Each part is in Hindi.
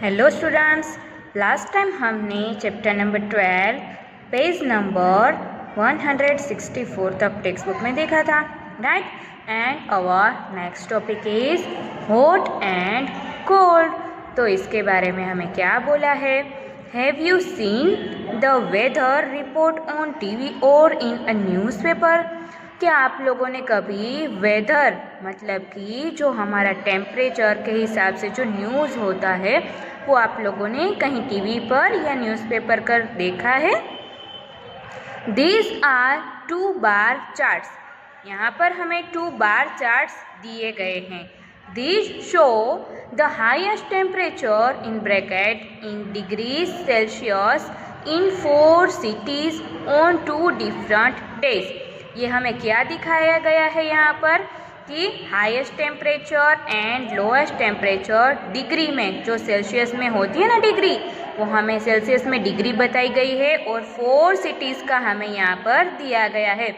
हेलो स्टूडेंट्स, लास्ट टाइम हमने चैप्टर नंबर 12 पेज नंबर 164 तक टेक्स्ट बुक में देखा था, right. And our next topic is hot and cold. तो इसके बारे में हमें क्या बोला है? Have you seen the weather report on TV और इन अ न्यूज़पेपर? क्या आप लोगों ने कभी वेदर मतलब कि जो हमारा टेम्परेचर के हिसाब से जो न्यूज़ होता है वो आप लोगों ने कहीं टीवी पर या न्यूज़पेपर पर देखा है? These are 2 bar charts. यहाँ पर हमें 2 बार चार्ट्स दिए गए हैं। These show the highest temperature in bracket in degrees Celsius in 4 cities on 2 different days। ये हमें क्या दिखाया गया है यहाँ पर कि highest temperature and lowest temperature degree में, जो सेल्सियस में होती है ना डिग्री, वो हमें सेल्सियस में डिग्री बताई गई है और 4 सिटीज़ का हमें यहाँ पर दिया गया है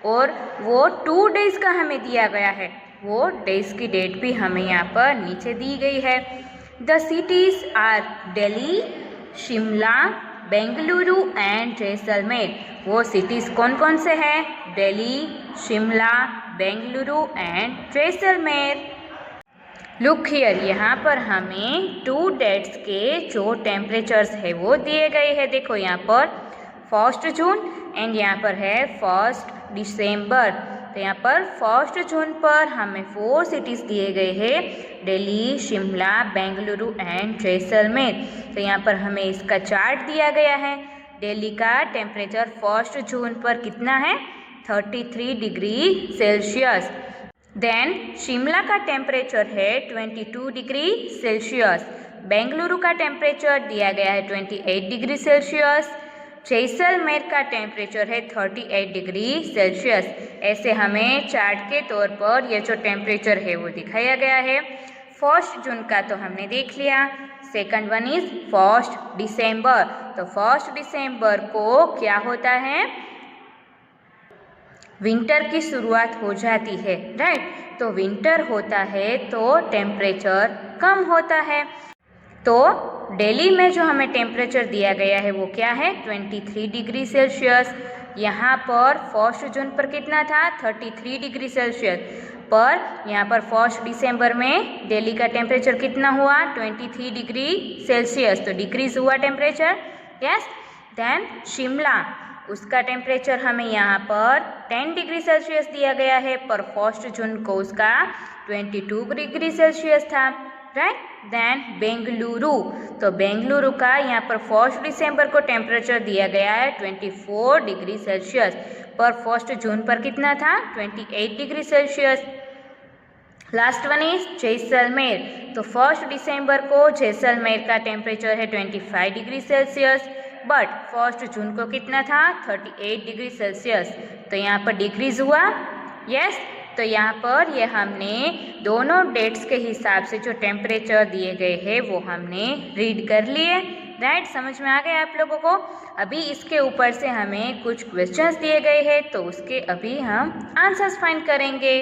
और वो 2 डेज़ का हमें दिया गया है। वो डेज़ की डेट भी हमें यहाँ पर नीचे दी गई है। The cities are Delhi, Shimla, Bengaluru and Jaisalmer. वो सिटीज़ कौन कौन से हैं? Delhi, Shimla, Bengaluru and Jaisalmer. Look here, यहाँ पर हमें 2 डेट्स के जो टेम्परेचर्स है वो दिए गए हैं। देखो यहाँ पर 1 जून एंड यहाँ पर है 1 दिसंबर। तो यहाँ पर 1 जून पर हमें 4 सिटीज़ दिए गए हैं, दिल्ली, शिमला, बेंगलुरु एंड जैसलमेर। तो यहाँ पर हमें इसका चार्ट दिया गया है। दिल्ली का टेम्परेचर 1 जून पर कितना है? 33 डिग्री सेल्सियस। देन शिमला का टेम्परेचर है 22 डिग्री सेल्सियस। बेंगलुरु का टेम्परेचर दिया गया है 28 डिग्री सेल्सियस। जैसलमेर का टेम्परेचर है 38 डिग्री सेल्सियस। ऐसे हमें चार्ट के तौर पर ये जो टेम्परेचर है वो दिखाया गया है। 1 जून का तो हमने देख लिया। सेकंड वन इज 1 दिसंबर। तो 1 दिसंबर को क्या होता है? विंटर की शुरुआत हो जाती है, राइट। तो विंटर होता है तो टेम्परेचर कम होता है। तो दिल्ली में जो हमें टेम्परेचर दिया गया है वो क्या है? 23 डिग्री सेल्सियस। यहाँ पर 1 जून पर कितना था? 33 डिग्री सेल्सियस। पर यहाँ पर 1 दिसंबर में दिल्ली का टेम्परेचर कितना हुआ? 23 डिग्री सेल्सियस। तो डिक्रीज हुआ टेम्परेचर, यस। देन शिमला, उसका टेम्परेचर हमें यहाँ पर 10 डिग्री सेल्सियस दिया गया है, पर 1 जून को उसका 22 डिग्री सेल्सियस था, राइट। देन बेंगलुरु, तो बेंगलुरु का यहाँ पर 1 दिसंबर को टेम्परेचर दिया गया है 24 डिग्री सेल्सियस, पर 1 जून पर कितना था? 28 degree Celsius. Last one is Jaisalmer. तो 1 दिसंबर को जैसलमेर का टेम्परेचर है 25 डिग्री सेल्सियस, बट 1 जून को कितना था? 38 डिग्री सेल्सियस। तो यहाँ पर डिक्रीज हुआ, यस। तो यहाँ पर ये हमने दोनों डेट्स के हिसाब से जो टेम्परेचर दिए गए हैं वो हमने रीड कर लिए, राइट। समझ में आ गया आप लोगों को? अभी इसके ऊपर से हमें कुछ क्वेश्चंस दिए गए हैं तो उसके अभी हम आंसर्स फाइंड करेंगे।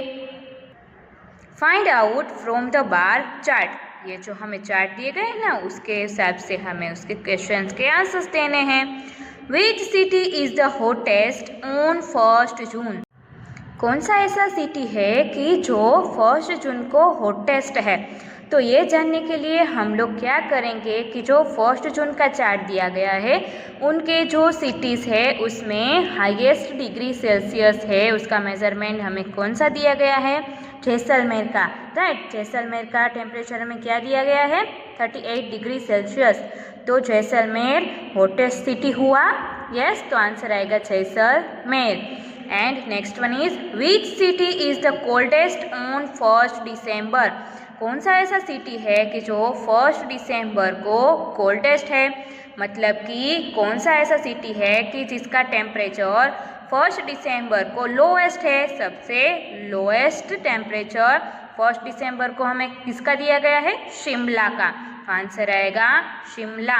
Find out from the bar chart. ये जो हमें चार्ट दिए गए हैं ना, उसके हिसाब से हमें उसके क्वेश्चंस के आंसर्स देने हैं। Which city is the hottest on 1 जून? कौन सा ऐसा सिटी है कि जो 1 जून को हॉटेस्ट है? तो ये जानने के लिए हम लोग क्या करेंगे कि जो 1 जून का चार्ट दिया गया है उनके जो सिटीज़ है उसमें हाईएस्ट डिग्री सेल्सियस है, उसका मेजरमेंट हमें कौन सा दिया गया है? जैसलमेर का, राइट। जैसलमेर का टेम्परेचर हमें क्या दिया गया है? 38 डिग्री सेल्सियस। तो जैसलमेर हॉटेस्ट सिटी हुआ, यस। तो आंसर आएगा Jaisalmer. And next one is which city is the coldest on 1 दिसंबर? कौन सा ऐसा सिटी है कि जो 1 दिसंबर को कोल्डेस्ट है? मतलब कि कौन सा ऐसा सिटी है कि जिसका टेम्परेचर 1 दिसंबर को लोएस्ट है? सबसे लोएस्ट टेम्परेचर 1 दिसंबर को हमें किसका दिया गया है? शिमला का। आंसर आएगा Shimla.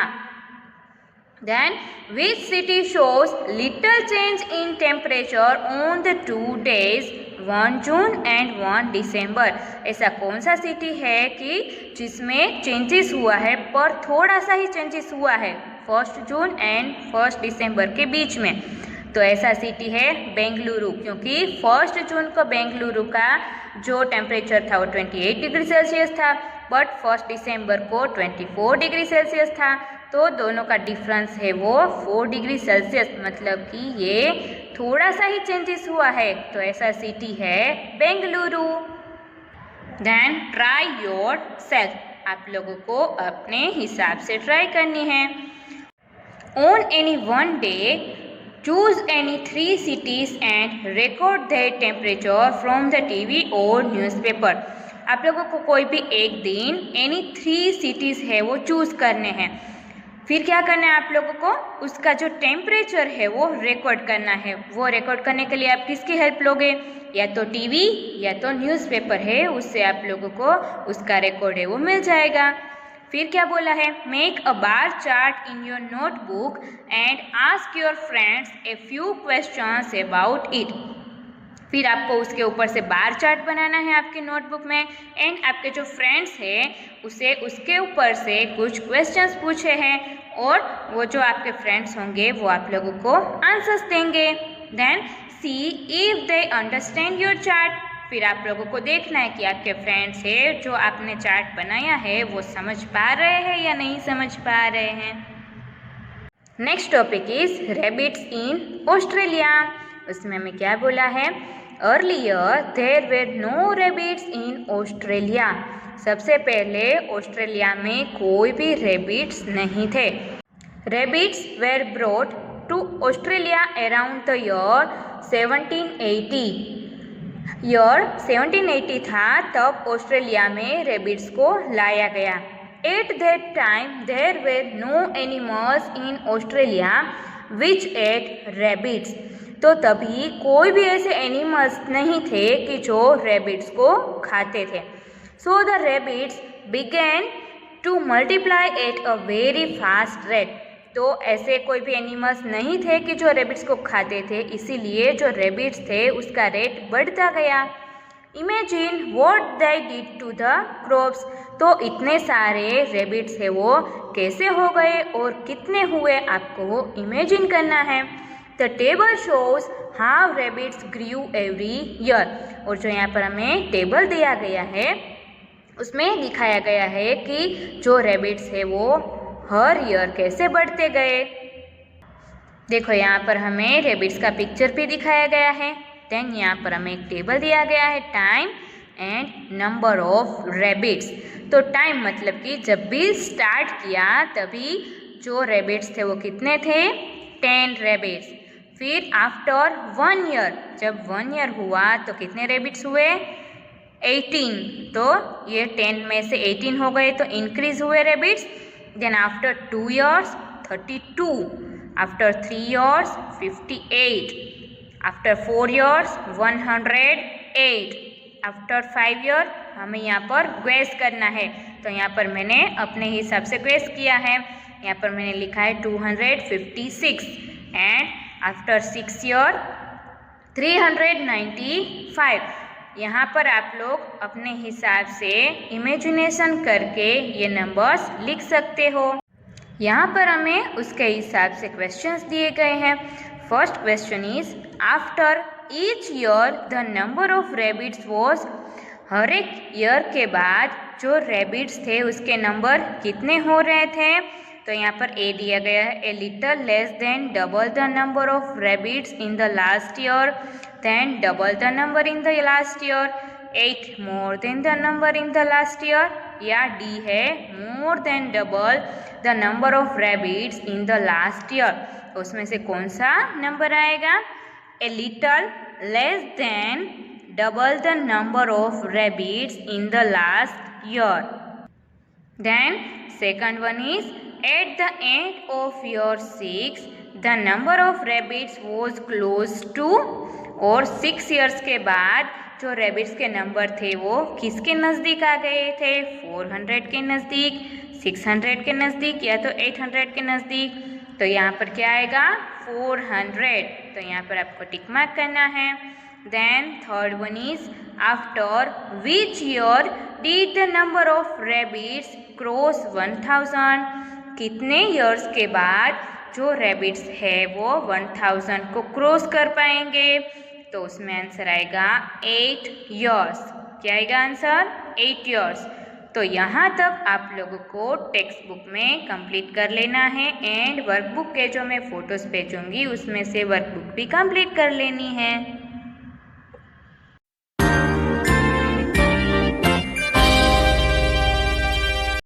Then which city shows little change in temperature on the 2 days 1 June and 1 दिसंबर। ऐसा कौन सा सिटी है कि जिसमें चेंजेस हुआ है, पर थोड़ा सा ही चेंजेस हुआ है 1 जून एंड 1 दिसंबर के बीच में? तो ऐसा सिटी है बेंगलुरु, क्योंकि 1 जून को बेंगलुरु का जो टेम्परेचर था वो 28 डिग्री सेल्सियस था, बट 1 दिसंबर को 24 डिग्री सेल्सियस था। तो दोनों का डिफरेंस है वो 4 डिग्री सेल्सियस, मतलब कि ये थोड़ा सा ही चेंजेस हुआ है। तो ऐसा सिटी है Bengaluru. Then try yourself, आप लोगों को अपने हिसाब से ट्राई करनी है। On any one day choose any 3 cities and record their temperature from the TV or newspaper। आप लोगों को कोई भी एक दिन एनी 3 सिटीज़ है वो चूज़ करने हैं। फिर क्या करना है आप लोगों को, उसका जो टेम्परेचर है वो रिकॉर्ड करना है। वो रिकॉर्ड करने के लिए आप किसकी हेल्प लोगे? या तो टीवी या तो न्यूज़पेपर है, उससे आप लोगों को उसका रिकॉर्ड है वो मिल जाएगा। फिर क्या बोला है, make a bar chart in your notebook and ask your friends a few questions about it. फिर आपको उसके ऊपर से बार चार्ट बनाना है आपकी नोटबुक में, एंड आपके जो फ्रेंड्स हैं उसे उसके ऊपर से कुछ क्वेश्चंस पूछे हैं, और वो जो आपके फ्रेंड्स होंगे वो आप लोगों को आंसर्स देंगे। Then see if they understand your chart. फिर आप लोगों को देखना है कि आपके फ्रेंड्स है जो आपने चार्ट बनाया है वो समझ पा रहे हैं या नहीं समझ पा रहे हैं। Next topic is rabbits in Australia. उसमें हमें क्या बोला है, earlier there were no rabbits in Australia. सबसे पहले ऑस्ट्रेलिया में कोई भी रैबिट्स नहीं थे। Rabbits were brought to Australia around the year 1780। Year 1780 था तब ऑस्ट्रेलिया में रैबिट्स को लाया गया। At that time there were no animals in Australia which ate rabbits. तो तभी कोई भी ऐसे एनिमल्स नहीं थे कि जो रैबिट्स को खाते थे। So the rabbits began to multiply at a very fast rate. तो ऐसे कोई भी एनिमल्स नहीं थे कि जो रैबिट्स को खाते थे, इसीलिए जो रैबिट्स थे उसका रेट बढ़ता गया। Imagine what they did to the crops. तो इतने सारे रैबिट्स है वो कैसे हो गए और कितने हुए, आपको वो इमेजिन करना है। The table shows how rabbits grew every year. और जो यहाँ पर हमें टेबल दिया गया है उसमें दिखाया गया है कि जो रैबिट्स है वो हर ईयर कैसे बढ़ते गए। देखो यहाँ पर हमें रैबिट्स का पिक्चर भी दिखाया गया है। देन यहाँ पर हमें एक टेबल दिया गया है, time and number of rabbits. तो टाइम मतलब कि जब भी स्टार्ट किया तभी जो रैबिट्स थे वो कितने थे, 10 रैबिट्स। फिर आफ्टर 1 ईयर, जब 1 ईयर हुआ तो कितने रैबिट्स हुए, 18। तो ये 10 में से 18 हो गए तो इंक्रीज हुए rabbits. Then after 2 years 32, after 3 years 58, after 4 years 108, after 5 year हमें यहाँ पर ग्रेस करना है। तो यहाँ पर मैंने अपने हिसाब से ग्रेस किया है, यहाँ पर मैंने लिखा है 256। And after 6 year 395। यहाँ पर आप लोग अपने हिसाब से इमेजिनेशन करके ये नंबर्स लिख सकते हो। यहाँ पर हमें उसके हिसाब से क्वेश्चंस दिए गए हैं। First question is, after each year the number of rabbits was. हर एक ईयर के बाद जो रैबिट्स थे उसके नंबर कितने हो रहे थे। तो यहाँ पर ए दिया गया है, a little less than double the number of rabbits in the last year, then double the number in the last year, 8 more than the number in the last year, या डी है more than double the number of rabbits in the last year। तो उसमें से कौन सा नंबर आएगा, a little less than double the number of rabbits in the last year। Then second one is, at the end of year 6 the number of rabbits was close to। और 6 years के बाद जो रैबिट्स के नंबर थे वो किसके नज़दीक आ गए थे, 400 के नज़दीक, 600 के नज़दीक या तो 800 के नज़दीक। तो यहाँ पर क्या आएगा, 400। तो यहाँ पर आपको टिक मार्क करना है। Then third one is after which year did the number of rabbits cross 1000। कितने ईयर्स के बाद जो रैबिट्स है वो 1000 को क्रॉस कर पाएंगे? तो उसमें आंसर आएगा 8 ईयर्स। क्या आएगा आंसर? 8 ईयर्स। तो यहाँ तक आप लोगों को टेक्स्ट बुक में कंप्लीट कर लेना है एंड वर्कबुक के जो मैं फ़ोटोज़ भेजूँगी उसमें से वर्कबुक भी कंप्लीट कर लेनी है।